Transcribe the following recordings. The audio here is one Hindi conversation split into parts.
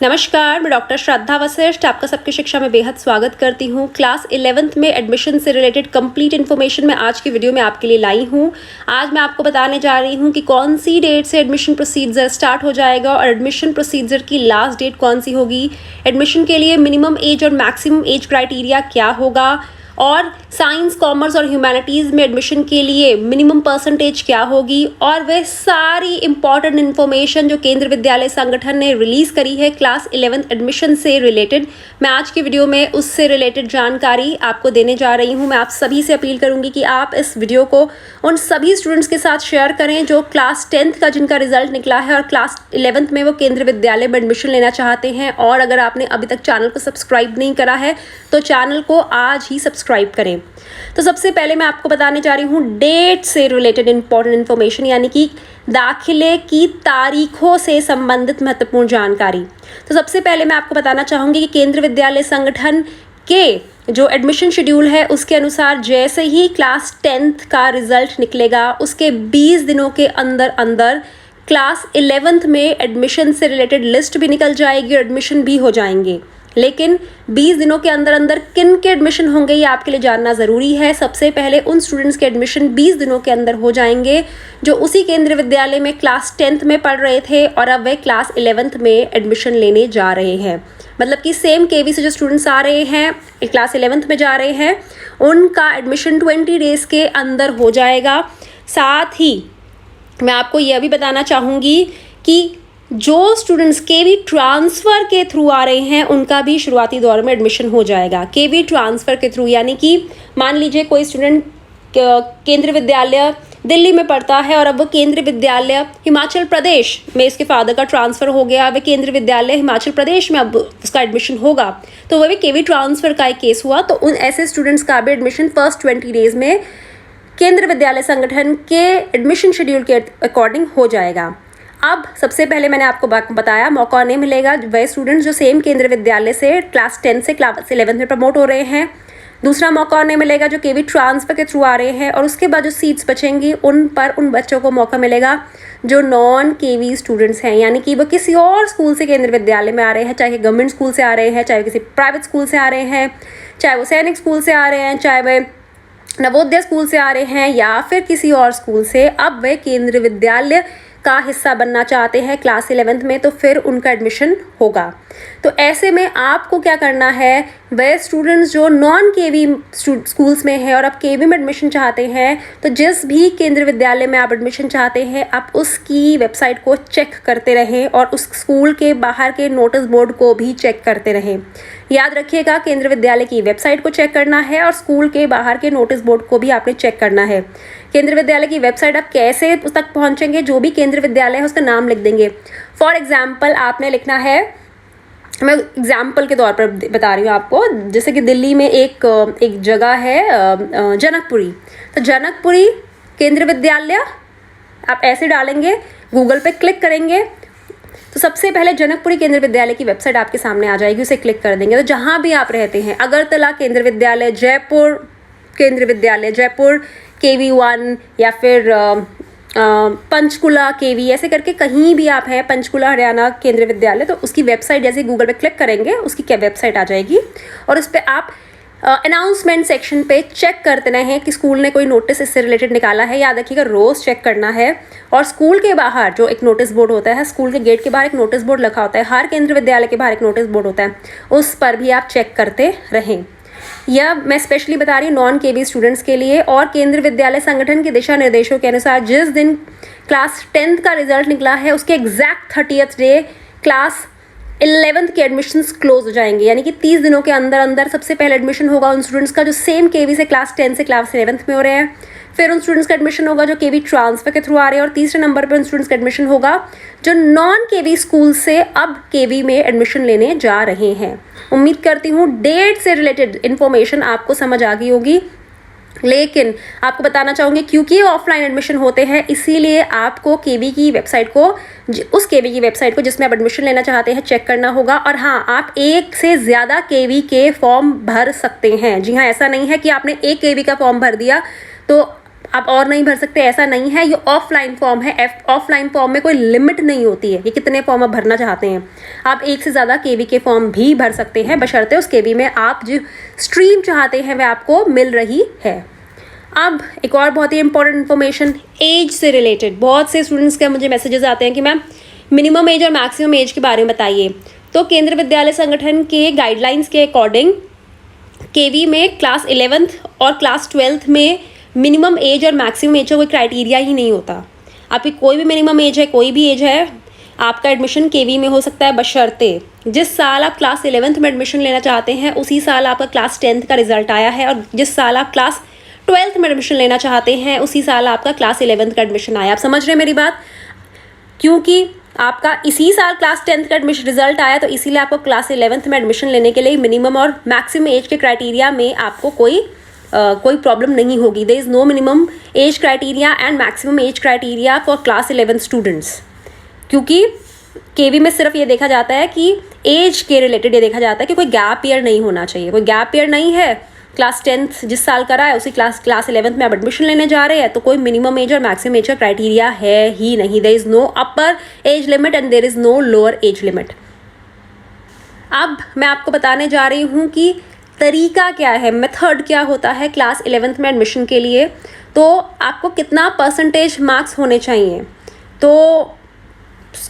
नमस्कार, मैं डॉक्टर श्रद्धा वशिष्ठ आपका सबकी शिक्षा में बेहद स्वागत करती हूँ। क्लास 11th में एडमिशन से रिलेटेड कंप्लीट इन्फॉर्मेशन मैं आज की वीडियो में आपके लिए लाई हूँ। आज मैं आपको बताने जा रही हूँ कि कौन सी डेट से एडमिशन प्रोसीजर स्टार्ट हो जाएगा और एडमिशन प्रोसीजर की लास्ट डेट कौन सी होगी, एडमिशन के लिए मिनिमम एज और मैक्सिमम एज क्राइटेरिया क्या होगा और साइंस, कॉमर्स और ह्यूमैनिटीज़ में एडमिशन के लिए मिनिमम परसेंटेज क्या होगी और वह सारी इंपॉर्टेंट इन्फॉर्मेशन जो केंद्र विद्यालय संगठन ने रिलीज़ करी है क्लास 11th एडमिशन से रिलेटेड, मैं आज की वीडियो में उससे रिलेटेड जानकारी आपको देने जा रही हूं। मैं आप सभी से अपील करूंगी कि आप इस वीडियो को उन सभी स्टूडेंट्स के साथ शेयर करें जो क्लास 10th का जिनका रिजल्ट निकला है और क्लास 11th में वो केंद्र विद्यालय में एडमिशन लेना चाहते हैं। और अगर आपने अभी तक चैनल को सब्सक्राइब नहीं करा है तो चैनल को आज ही सब्सक्राइब करें। तो सबसे पहले मैं आपको बताने जा रही हूँ डेट से रिलेटेड इंपॉर्टेंट इन्फॉर्मेशन, यानी कि दाखिले की तारीखों से संबंधित महत्वपूर्ण जानकारी। तो सबसे पहले मैं आपको बताना चाहूँगी कि केंद्र विद्यालय संगठन के जो एडमिशन शेड्यूल है उसके अनुसार जैसे ही क्लास 10th का रिजल्ट निकलेगा उसके 20 दिनों के अंदर अंदर क्लास 11th में एडमिशन से रिलेटेड लिस्ट भी निकल जाएगी और एडमिशन भी हो जाएंगे। लेकिन 20 दिनों के अंदर अंदर किन के एडमिशन होंगे ये आपके लिए जानना ज़रूरी है। सबसे पहले उन स्टूडेंट्स के एडमिशन 20 दिनों के अंदर हो जाएंगे जो उसी केंद्र विद्यालय में क्लास 10th में पढ़ रहे थे और अब वे क्लास 11th में एडमिशन लेने जा रहे हैं। मतलब कि सेम केवी से जो स्टूडेंट्स आ रहे हैं क्लास 11th में जा रहे हैं उनका एडमिशन 20 डेज़ के अंदर हो जाएगा। साथ ही मैं आपको यह भी बताना चाहूँगी कि जो स्टूडेंट्स केवी ट्रांसफ़र के थ्रू आ रहे हैं उनका भी शुरुआती दौर में एडमिशन हो जाएगा। केवी ट्रांसफ़र के थ्रू यानी कि मान लीजिए कोई स्टूडेंट केंद्र विद्यालय दिल्ली में पढ़ता है और अब वो केंद्र विद्यालय हिमाचल प्रदेश में इसके फादर का ट्रांसफ़र हो गया, वह केंद्र विद्यालय हिमाचल प्रदेश में अब उसका एडमिशन होगा, तो वह भी केवी ट्रांसफ़र का एक केस हुआ। तो उन ऐसे स्टूडेंट्स का भी एडमिशन फर्स्ट 20 डेज़ में केंद्र विद्यालय संगठन के एडमिशन शेड्यूल के अकॉर्डिंग हो जाएगा। अब सबसे पहले मैंने आपको बताया मौका नहीं मिलेगा वह स्टूडेंट्स जो सेम केंद्र विद्यालय से क्लास 10 से क्लास 11 में प्रमोट हो रहे हैं। दूसरा मौका नहीं मिलेगा जो केवी ट्रांसफ़र के थ्रू आ रहे हैं और उसके बाद जो सीट्स बचेंगी उन पर उन बच्चों को मौका मिलेगा जो नॉन केवी स्टूडेंट्स हैं, यानी कि वो किसी और स्कूल से केंद्र विद्यालय में आ रहे हैं, चाहे गवर्नमेंट स्कूल से आ रहे हैं, चाहे किसी प्राइवेट स्कूल से आ रहे हैं, चाहे वो सैनिक स्कूल से आ रहे हैं, चाहे वह नवोदय स्कूल से आ रहे हैं या फिर किसी और स्कूल से अब वे केंद्र विद्यालय का हिस्सा बनना चाहते हैं क्लास 11th में, तो फिर उनका एडमिशन होगा। तो ऐसे में आपको क्या करना है, वह स्टूडेंट्स जो नॉन केवी स्कूल्स में हैं और आप केवी में एडमिशन चाहते हैं, तो जिस भी केंद्र विद्यालय में आप एडमिशन चाहते हैं आप उसकी वेबसाइट को चेक करते रहें और उस स्कूल के बाहर के नोटिस बोर्ड को भी चेक करते रहें। याद रखिएगा, केंद्र विद्यालय की वेबसाइट को चेक करना है और स्कूल के बाहर के नोटिस बोर्ड को भी आपने चेक करना है। केंद्र विद्यालय की वेबसाइट आप कैसे उस तक पहुंचेंगे, जो भी केंद्र विद्यालय है उसका नाम लिख देंगे। फॉर एग्जाम्पल आपने लिखना है, मैं एग्जाम्पल के तौर पर बता रही हूँ आपको, जैसे कि दिल्ली में एक जगह है जनकपुरी, तो जनकपुरी केंद्र विद्यालय आप ऐसे डालेंगे, गूगल पे क्लिक करेंगे तो सबसे पहले जनकपुरी केंद्र विद्यालय की वेबसाइट आपके सामने आ जाएगी, उसे क्लिक कर देंगे। तो जहाँ भी आप रहते हैं, अगरतला केंद्र विद्यालय, जयपुर केंद्र विद्यालय, जयपुर केवी 1 या फिर पंचकुला केवी, ऐसे करके कहीं भी आप हैं, पंचकुला हरियाणा केंद्र विद्यालय, तो उसकी वेबसाइट जैसे गूगल पे क्लिक करेंगे उसकी क्या वेबसाइट आ जाएगी और उस पर आप अनाउंसमेंट सेक्शन पे चेक करते रहें कि स्कूल ने कोई नोटिस इससे रिलेटेड निकाला है। याद रखिएगा रोज़ चेक करना है। और स्कूल के बाहर जो एक नोटिस बोर्ड होता है, स्कूल के गेट के बाहर एक नोटिस बोर्ड रखा होता है, हर केंद्र विद्यालय के बाहर एक नोटिस बोर्ड होता है, उस पर भी आप चेक करते रहें। यह मैं स्पेशली बता रही हूँ नॉन केवी स्टूडेंट्स के लिए। और केंद्र विद्यालय संगठन के दिशा निर्देशों के अनुसार जिस दिन क्लास 10th का रिजल्ट निकला है उसके exact 30th day class 11th के एडमिशन्स क्लोज हो जाएंगे, यानी कि 30 दिनों के अंदर अंदर सबसे पहले एडमिशन होगा उन स्टूडेंट्स का जो सेम केवी से क्लास 10 से क्लास 11th में हो रहे हैं। फिर उन स्टूडेंट्स का एडमिशन होगा जो केवी ट्रांसफ़र के थ्रू आ रहे हैं और तीसरे नंबर पर उन स्टूडेंट्स का एडमिशन होगा जो नॉन केवी स्कूल से अब केवी में एडमिशन लेने जा रहे हैं। उम्मीद करती हूँ डेट से रिलेटेड इन्फॉर्मेशन आपको समझ आ गई होगी। लेकिन आपको बताना चाहूँगी क्योंकि ऑफलाइन एडमिशन होते हैं इसीलिए आपको केवी की वेबसाइट को, उस केवी की वेबसाइट को जिसमें आप एडमिशन लेना चाहते हैं, चेक करना होगा। और हाँ, आप एक से ज़्यादा केवी के फॉर्म भर सकते हैं। जी हाँ, ऐसा नहीं है कि आपने एक केवी का फॉर्म भर दिया तो आप और नहीं भर सकते, ऐसा नहीं है। ये ऑफलाइन फॉर्म है। ऑफलाइन फॉर्म में कोई लिमिट नहीं होती है, ये कितने फॉर्म आप भरना चाहते हैं। आप एक से ज़्यादा केवी के फॉर्म भी भर सकते हैं, बशर्ते उस केवी में आप जो स्ट्रीम चाहते हैं वह आपको मिल रही है। अब एक और बहुत ही इंपॉर्टेंट इन्फॉर्मेशन एज से रिलेटेड। बहुत से स्टूडेंट्स के मुझे मैसेजेस आते हैं कि मैम मिनिमम एज और मैक्सिमम एज के बारे में बताइए। तो केंद्रीय विद्यालय संगठन के गाइडलाइंस के अकॉर्डिंग केवी में क्लास 11th और क्लास 12th में मिनिमम एज और मैक्सिमम एज का कोई क्राइटेरिया ही नहीं होता। आपकी कोई भी मिनिमम एज है, कोई भी एज है, आपका एडमिशन केवी में हो सकता है, बशर्ते जिस साल आप क्लास 11th में एडमिशन लेना चाहते हैं उसी साल आपका क्लास 10th का रिजल्ट आया है, और जिस साल आप क्लास 12th में एडमिशन लेना चाहते हैं उसी साल आपका क्लास 11th का एडमिशन आया। आप समझ रहे हैं मेरी बात? क्योंकि आपका इसी साल क्लास 10th का एडमिशन रिजल्ट आया, तो इसीलिए आपको क्लास 11th में एडमिशन लेने के लिए मिनिमम और मैक्सिमम एज के क्राइटेरिया में आपको कोई प्रॉब्लम नहीं होगी। There is no minimum age criteria and maximum age criteria for class 11th students. क्योंकि केवी में सिर्फ ये देखा जाता है कि एज के रिलेटेड ये देखा जाता है कि कोई गैप ईयर नहीं होना चाहिए। कोई गैप ईयर नहीं है, क्लास 10th जिस साल करा है उसी क्लास 11th में आप एडमिशन लेने जा रहे हैं, तो कोई मिनिमम एज और मैक्सिमम एज का क्राइटेरिया है ही नहीं। There is no upper age limit and there is no lower age limit. अब मैं आपको बताने जा रही हूँ कि तरीका क्या है, मेथड क्या होता है क्लास 11th में एडमिशन के लिए। तो आपको कितना परसेंटेज मार्क्स होने चाहिए। तो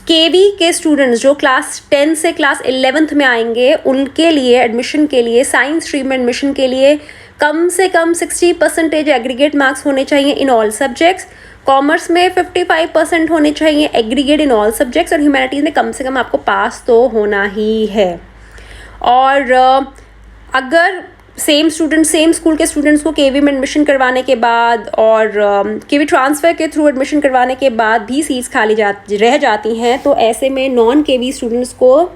केवी के स्टूडेंट्स जो क्लास 10 से क्लास 11th में आएंगे उनके लिए एडमिशन के लिए, साइंस स्ट्रीम में एडमिशन के लिए कम से कम 60% एग्रीगेट मार्क्स होने चाहिए इन ऑल सब्जेक्ट्स। कॉमर्स में 55% होने चाहिए एग्रीगेट इन ऑल सब्जेक्ट्स, और ह्यूमैनिटीज़ में कम से कम आपको पास तो होना ही है। और अगर सेम स्कूल के स्टूडेंट्स को केवी में एडमिशन करवाने के बाद और केवी ट्रांसफ़र के थ्रू एडमिशन करवाने के बाद भी सीट्स खाली रह जाती हैं, तो ऐसे में नॉन केवी स्टूडेंट्स को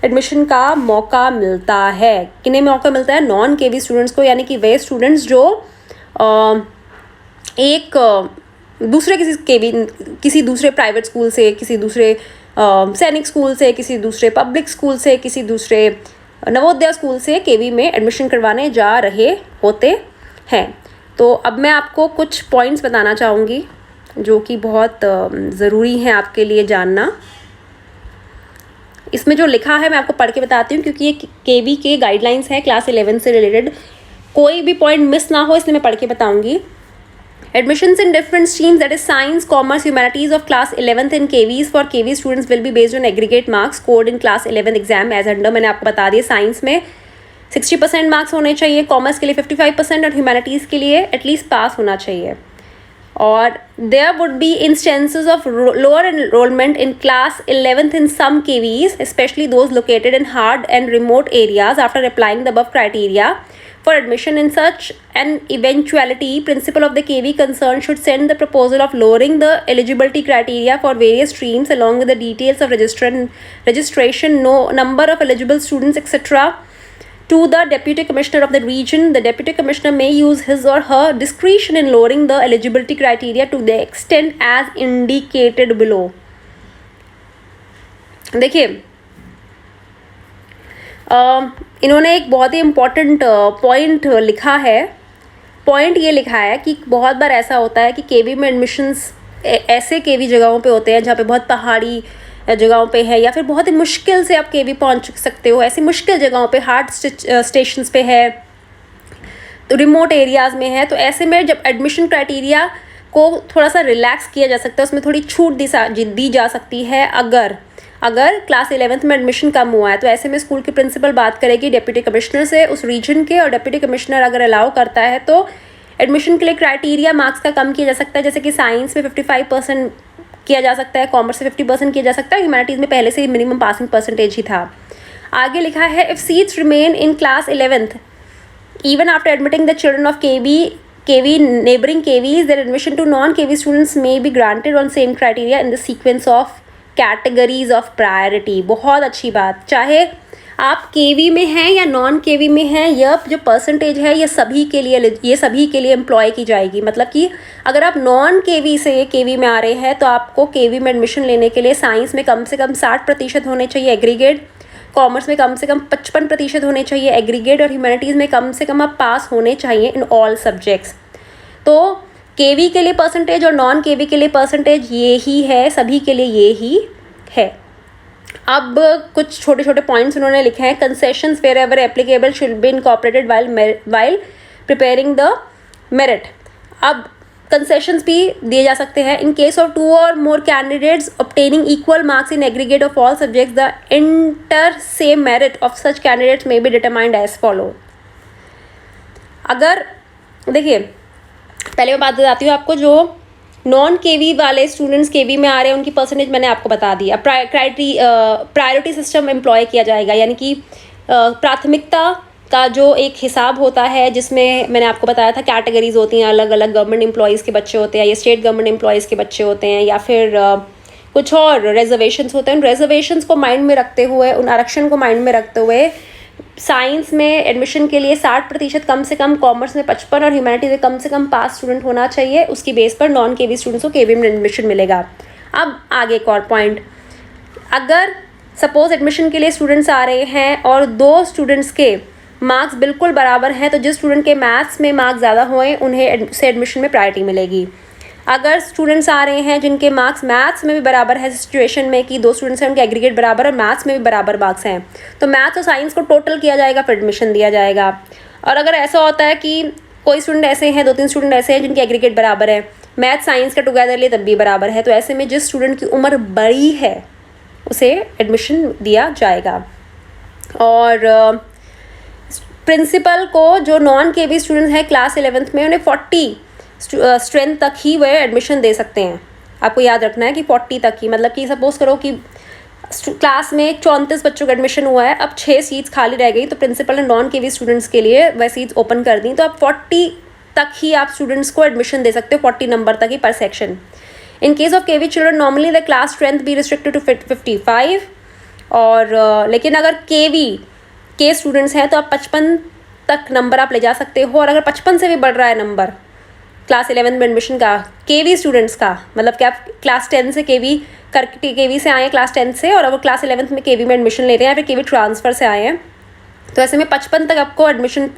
एडमिशन का मौका मिलता है। किन्हें मौका मिलता है? नॉन केवी स्टूडेंट्स को, यानी कि वे स्टूडेंट्स जो किसी दूसरे प्राइवेट स्कूल से, किसी दूसरे सैनिक स्कूल से, किसी दूसरे पब्लिक स्कूल से, किसी दूसरे नवोदय स्कूल से केवी में एडमिशन करवाने जा रहे होते हैं। तो अब मैं आपको कुछ पॉइंट्स बताना चाहूँगी जो कि बहुत ज़रूरी हैं आपके लिए जानना। इसमें जो लिखा है मैं आपको पढ़ के बताती हूँ, क्योंकि ये केवी के गाइडलाइंस हैं क्लास 11 से रिलेटेड। कोई भी पॉइंट मिस ना हो इसलिए मैं पढ़ के बताऊँगी। Admissions in different streams, that is science, commerce, humanities of class 11th in KVs for KV students will be based on aggregate marks scored in class 11 exam as under। मैंने आपको बता दिया, साइंस में 60% मार्क्स होने चाहिए, कॉमर्स के लिए 55% और ह्यूमैनिटीज़ के लिए एटलीस्ट पास होना चाहिए। और there would be instances of lower enrollment in class 11th in some KVs, especially those located in hard and remote areas after applying the above criteria for admission. In such an eventuality, principal of the KV concerned should send the proposal of lowering the eligibility criteria for various streams along with the details of registration, number of eligible students, etc. to the Deputy Commissioner of the region. The Deputy Commissioner may use his or her discretion in lowering the eligibility criteria to the extent as indicated below। देखिए, इन्होंने एक बहुत ही इम्पॉर्टेंट पॉइंट लिखा है। पॉइंट ये लिखा है कि बहुत बार ऐसा होता है कि केवी में एडमिशन्स ऐसे केवी जगहों पे होते हैं जहाँ पे बहुत पहाड़ी जगहों पे है, या फिर बहुत ही मुश्किल से आप केवी पहुँच सकते हो। ऐसी मुश्किल जगहों पे, हार्ड स्टेशंस पे है, तो रिमोट एरियाज़ में है। तो ऐसे में जब एडमिशन क्राइटेरिया को थोड़ा सा रिलैक्स किया जा सकता है, उसमें थोड़ी छूट दी जा सकती है। अगर क्लास 11th में एडमिशन कम हुआ है, तो ऐसे में स्कूल की प्रिंसिपल बात करेगी डिप्टी कमिश्नर से उस रीजन के, और डिप्टी कमिश्नर अगर अलाउ करता है तो एडमिशन के लिए क्राइटेरिया मार्क्स का कम किया जा सकता है। जैसे कि साइंस में 55% किया जा सकता है, कॉमर्स में 50% किया जा सकता है, ह्यूमैनिटीज़ में पहले से ही मिनिमम पासिंग परसेंटेज ही था। आगे लिखा है, if seats remain in class 11th even after admitting the children of KV neighboring KVs, their admission to non-KV students may be granted on same criteria in the sequence of categories of priority। बहुत अच्छी बात, चाहे आप केवी में हैं या नॉन केवी में हैं, यह जो परसेंटेज है ये सभी के लिए एम्प्लॉय की जाएगी। मतलब कि अगर आप नॉन केवी से केवी में आ रहे हैं तो आपको केवी में एडमिशन लेने के लिए साइंस में कम से कम 60% होने चाहिए एग्रीगेट, कॉमर्स में कम से कम 55% होने चाहिए एग्रीगेट, और ह्यूमैनिटीज़ में कम से कम आप पास होने चाहिए इन ऑल सब्जेक्ट्स। तो केवी के लिए परसेंटेज और नॉन केवी के लिए परसेंटेज ये ही है, सभी के लिए ये ही है। अब कुछ छोटे छोटे पॉइंट्स उन्होंने लिखे हैं। Concessions wherever applicable should be incorporated while preparing the merit. अब कंसेशंस भी दिए जा सकते हैं। इन केस ऑफ 2 और more candidates obtaining equal marks in aggregate of all subjects the inter se merit of such candidates may be determined as follow. अगर देखिए, पहले मैं बात बताती हूँ आपको, जो नॉन केवी वाले स्टूडेंट्स केवी में आ रहे हैं उनकी परसेंटेज मैंने आपको बता दी। अब प्रायोरिटी सिस्टम एम्प्लॉय किया जाएगा, यानी कि प्राथमिकता का जो एक हिसाब होता है, जिसमें मैंने आपको बताया था कैटेगरीज होती हैं, अलग अलग गवर्नमेंट एम्प्लॉयज़ के बच्चे होते हैं या स्टेट गवर्नमेंट एम्प्लॉयज़ के बच्चे होते हैं, या फिर कुछ और रिजर्वेशंस होते हैं। उन रिजर्वेशंस को माइंड में रखते हुए, उन आरक्षण को माइंड में रखते हुए साइंस में एडमिशन के लिए 60% कम से कम, कॉमर्स में 55 और ह्यूमैनिटीज में कम से कम पास स्टूडेंट होना चाहिए। उसकी बेस पर नॉन केवी स्टूडेंट्स को केवी में एडमिशन मिलेगा। अब आगे एक और पॉइंट, अगर सपोज एडमिशन के लिए स्टूडेंट्स आ रहे हैं और 2 स्टूडेंट्स के मार्क्स बिल्कुल बराबर हैं, तो जिस स्टूडेंट के मैथ्स में मार्क्स ज़्यादा हुए उन्हें से एडमिशन में प्रायोरिटी मिलेगी। अगर स्टूडेंट्स आ रहे हैं जिनके मार्क्स मैथ्स में भी बराबर है, सिचुएशन में कि 2 स्टूडेंट्स हैं उनके एग्रीगेट बराबर और मैथ्स में भी बराबर मार्क्स हैं, तो मैथ्स और साइंस को टोटल किया जाएगा, फिर एडमिशन दिया जाएगा। और अगर ऐसा होता है कि कोई स्टूडेंट ऐसे हैं, 2-3 स्टूडेंट ऐसे हैं जिनके एग्रीगेट बराबर है, मैथ साइंस का टुगेदर लिए तब भी बराबर है, तो ऐसे में जिस स्टूडेंट की उम्र बड़ी है उसे एडमिशन दिया जाएगा। और प्रिंसिपल को जो नॉन केवी स्टूडेंट्स हैं क्लास 11th में, उन्हें 40 स्ट्रेंथ तक ही वह एडमिशन दे सकते हैं। आपको याद रखना है कि 40 तक ही, मतलब कि सपोज करो कि क्लास में 34 बच्चों का एडमिशन हुआ है, अब 6 सीट्स खाली रह गई, तो प्रिंसिपल ने नॉन केवी स्टूडेंट्स के लिए वह सीट्स ओपन कर दी, तो आप 40 तक ही आप स्टूडेंट्स को एडमिशन दे सकते हो, 40 नंबर तक ही पर section. In case of KV children normally the class strength be restricted to 55 और लेकिन अगर केवी के स्टूडेंट्स हैं तो आप 55 तक नंबर आप ले जा सकते हो। और अगर 55 से भी बढ़ रहा है नंबर क्लास 11 में एडमिशन का केवी स्टूडेंट्स का, मतलब कि आप क्लास 10 से केवी से आए हैं क्लास 10 से, और अब क्लास 11 में केवी में एडमिशन ले रहे हैं या फिर केवी ट्रांसफ़र से आए हैं, तो ऐसे में 55 तक आपको एडमिशन,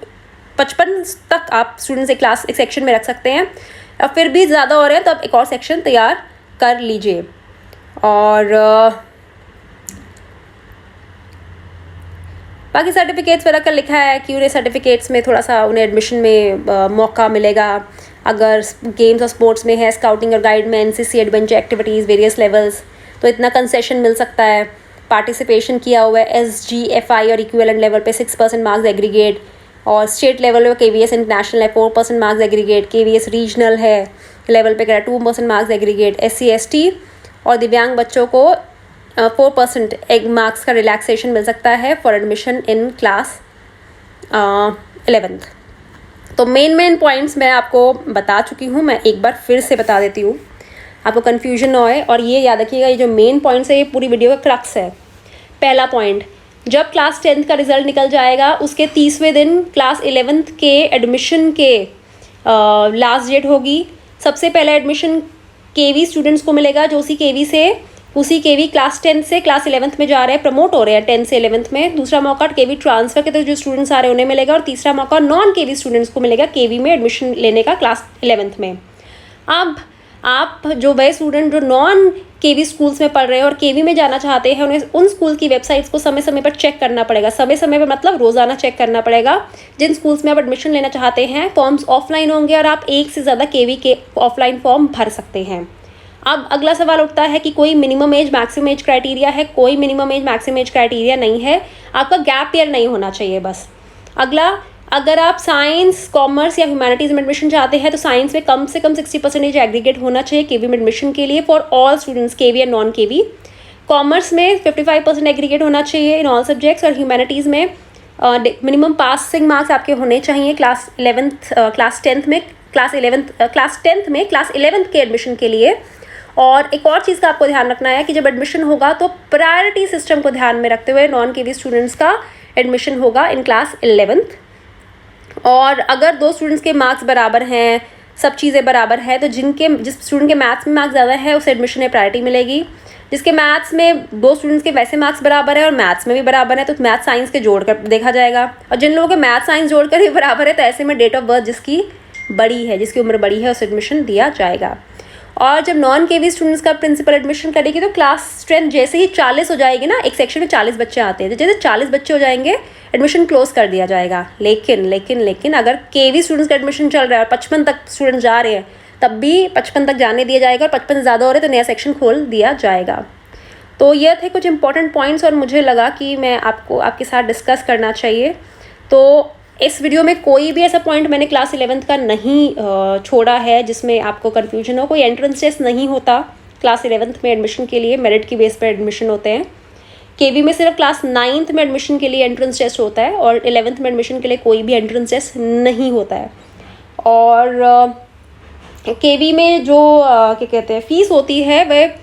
55 तक आप स्टूडेंट्स एक सेक्शन में रख सकते हैं। अब फिर भी ज़्यादा हो रहे हैं तो आप एक और सेक्शन तैयार कर लीजिए। और बाकी सर्टिफिकेट्स वगैरह का लिखा है कि उन्हें सर्टिफिकेट्स में थोड़ा सा उन्हें एडमिशन में मौका मिलेगा। अगर गेम्स और स्पोर्ट्स में है, स्काउटिंग और गाइड में, NCC, adventure activities various levels, तो इतना कंसेशन मिल सकता है। पार्टिसिपेशन किया हुआ है SGFI और इक्विवेलेंट लेवल पे 6% मार्क्स एग्रीगेट, और स्टेट लेवल पे KVS इंटरनेशनल है 4% मार्क्स एग्रीगेट, KVS रीजनल है लेवल पे 2% मार्क्स एग्रीगेट। SC ST और दिव्यांग बच्चों को 4% मार्क्स का रिलैक्सेशन मिल सकता है for admission in class 11th। तो मेन पॉइंट्स मैं आपको बता चुकी हूँ, मैं एक बार फिर से बता देती हूँ, आपको कन्फ्यूजन ना होए। और ये याद रखिएगा, ये जो मेन पॉइंट्स है ये पूरी वीडियो का क्रक्स है। पहला पॉइंट, जब क्लास 10th का रिजल्ट निकल जाएगा उसके 30वें दिन क्लास 11th के एडमिशन के लास्ट डेट होगी। सबसे पहला एडमिशन केवी स्टूडेंट्स को मिलेगा जो उसी केवी क्लास 10 से क्लास 11th में जा रहे हैं, प्रमोट हो रहे हैं 10 से 11th में। दूसरा मौका केवी ट्रांसफ़र के तो जो स्टूडेंट्स आ रहे हैं उन्हें मिलेगा, और तीसरा मौका नॉन केवी स्टूडेंट्स को मिलेगा केवी में एडमिशन लेने का क्लास 11th में। अब आप जो वह स्टूडेंट जो नॉन केवी स्कूल्स में पढ़ रहे हैं और केवी में जाना चाहते हैं, उन्हें उन स्कूल की वेबसाइट्स को समय समय पर चेक करना पड़ेगा। समय समय पर मतलब रोज़ाना चेक करना पड़ेगा। जिन स्कूल्स में आप एडमिशन लेना चाहते हैं फॉर्म्स ऑफलाइन होंगे और आप एक से ज़्यादा केवी के ऑफलाइन फॉर्म भर सकते हैं। अब अगला सवाल उठता है कि कोई minimum as maximum age criteria है? कोई minimum as maximum age criteria नहीं है, आपका गैप ईयर नहीं होना चाहिए बस। अगला, अगर आप साइंस, कॉमर्स या ह्यूमैनिटीज़ में एडमिशन चाहते हैं तो साइंस में कम से कम 60% एग्रीगेट होना चाहिए केवी में एडमिशन के लिए for all students, KV and non KV. Commerce में 55% एग्रीगेट होना चाहिए इन ऑल सब्जेक्ट्स, और ह्यूमैनिटीज़ में मिनिमम पासिंग मार्क्स आपके होने चाहिए क्लास 10th में क्लास 11th के एडमिशन के लिए। और एक और चीज़ का आपको ध्यान रखना है कि जब एडमिशन होगा तो प्रायोरिटी सिस्टम को ध्यान में रखते हुए नॉन केवी स्टूडेंट्स का एडमिशन होगा इन क्लास 11th। और अगर 2 स्टूडेंट्स के मार्क्स बराबर हैं, सब चीज़ें बराबर है, तो जिस स्टूडेंट के मैथ्स में मार्क्स ज़्यादा है उसे एडमिशन में प्रायोरिटी मिलेगी। जिसके मैथ्स में 2 स्टूडेंट्स के वैसे मार्क्स बराबर है और मैथ्स में भी बराबर है तो मैथ साइंस के जोड़ कर देखा जाएगा। और जिन लोगों के मैथ साइंस जोड़ कर भी बराबर है तो ऐसे में डेट ऑफ बर्थ जिसकी बड़ी है, जिसकी उम्र बड़ी है, उसे एडमिशन दिया जाएगा। और जब नॉन केवी स्टूडेंट्स का प्रिंसिपल एडमिशन करेगी तो क्लास स्ट्रेंथ जैसे ही 40 हो जाएगी ना, एक सेक्शन में 40 बच्चे आते हैं, तो जैसे 40 बच्चे हो जाएंगे एडमिशन क्लोज कर दिया जाएगा। लेकिन अगर केवी स्टूडेंट्स का एडमिशन चल रहा है और 55 तक स्टूडेंट्स जा रहे हैं, तब भी 55 तक जाने दिया जाएगा, और 55 से ज़्यादा हो रहे तो नया सेक्शन खोल दिया जाएगा। तो ये थे कुछ इंपॉर्टेंट पॉइंट्स और मुझे लगा कि मैं आपके साथ डिस्कस करना चाहिए। तो इस वीडियो में कोई भी ऐसा पॉइंट मैंने क्लास 11th का नहीं छोड़ा है जिसमें आपको कन्फ्यूजन हो। कोई एंट्रेंस टेस्ट नहीं होता क्लास 11th में एडमिशन के लिए, मेरिट की बेस पर एडमिशन होते हैं। केवी में सिर्फ क्लास 9th में एडमिशन के लिए एंट्रेंस टेस्ट होता है, और 11th में एडमिशन के लिए कोई भी एंट्रेंस टेस्ट नहीं होता है। और केवी में जो क्या कहते हैं फ़ीस होती है, वह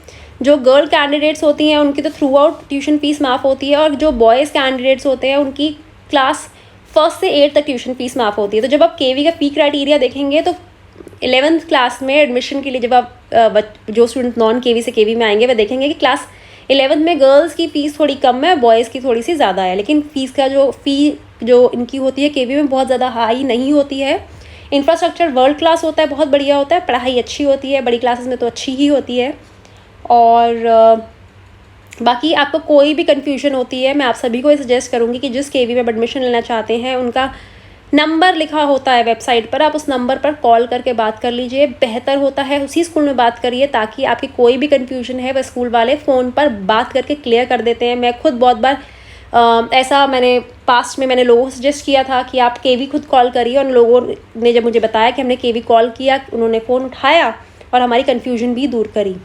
जो गर्ल कैंडिडेट्स होती हैं उनकी तो थ्रू आउट ट्यूशन फ़ीस माफ़ होती है, और जो बॉयज़ कैंडिडेट्स होते हैं उनकी क्लास 1st से 8th तक ट्यूशन फ़ीस माफ़ होती है। तो जब आप केवी का फ़ी क्राइटेरिया देखेंगे तो 11th क्लास में एडमिशन के लिए जब आप जो स्टूडेंट नॉन केवी से केवी में आएंगे वह देखेंगे कि क्लास 11th में गर्ल्स की फ़ीस थोड़ी कम है, बॉयज़ की थोड़ी सी ज़्यादा है। लेकिन फ़ीस का फ़ी जो इनकी होती है केवी में बहुत ज़्यादा हाई नहीं होती है। इंफ्रास्ट्रक्चर वर्ल्ड क्लास होता है, बहुत बढ़िया होता है, पढ़ाई अच्छी होती है, बड़ी क्लासेस में तो अच्छी ही होती है। और बाकी आपको कोई भी कन्फ्यूजन होती है, मैं आप सभी को ये सजेस्ट करूँगी कि जिस केवी में एडमिशन लेना चाहते हैं उनका नंबर लिखा होता है वेबसाइट पर, आप उस नंबर पर कॉल करके बात कर लीजिए। बेहतर होता है उसी स्कूल में बात करिए, ताकि आपकी कोई भी कन्फ्यूजन है वह स्कूल वाले फ़ोन पर बात करके क्लियर कर देते हैं। मैं खुद बहुत बार ऐसा मैंने पास्ट में मैंने लोगों को सजेस्ट किया था कि आप केवी खुद कॉल करिए, और उन लोगों ने जब मुझे बताया कि हमने केवी कॉल किया, उन्होंने फ़ोन उठाया और हमारी कन्फ्यूजन भी दूर करी।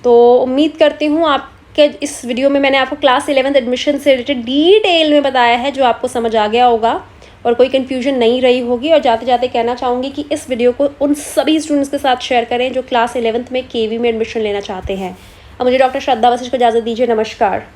तो उम्मीद करती हूँ आपके इस वीडियो में मैंने आपको क्लास 11th एडमिशन से रिलेटेड डिटेल में बताया है, जो आपको समझ आ गया होगा और कोई कन्फ्यूजन नहीं रही होगी। और जाते जाते कहना चाहूँगी कि इस वीडियो को उन सभी स्टूडेंट्स के साथ शेयर करें जो क्लास 11th में केवी में एडमिशन लेना चाहते हैं। अब मुझे डॉक्टर श्रद्धा वशिष्ठ को इजाज़त दीजिए। नमस्कार।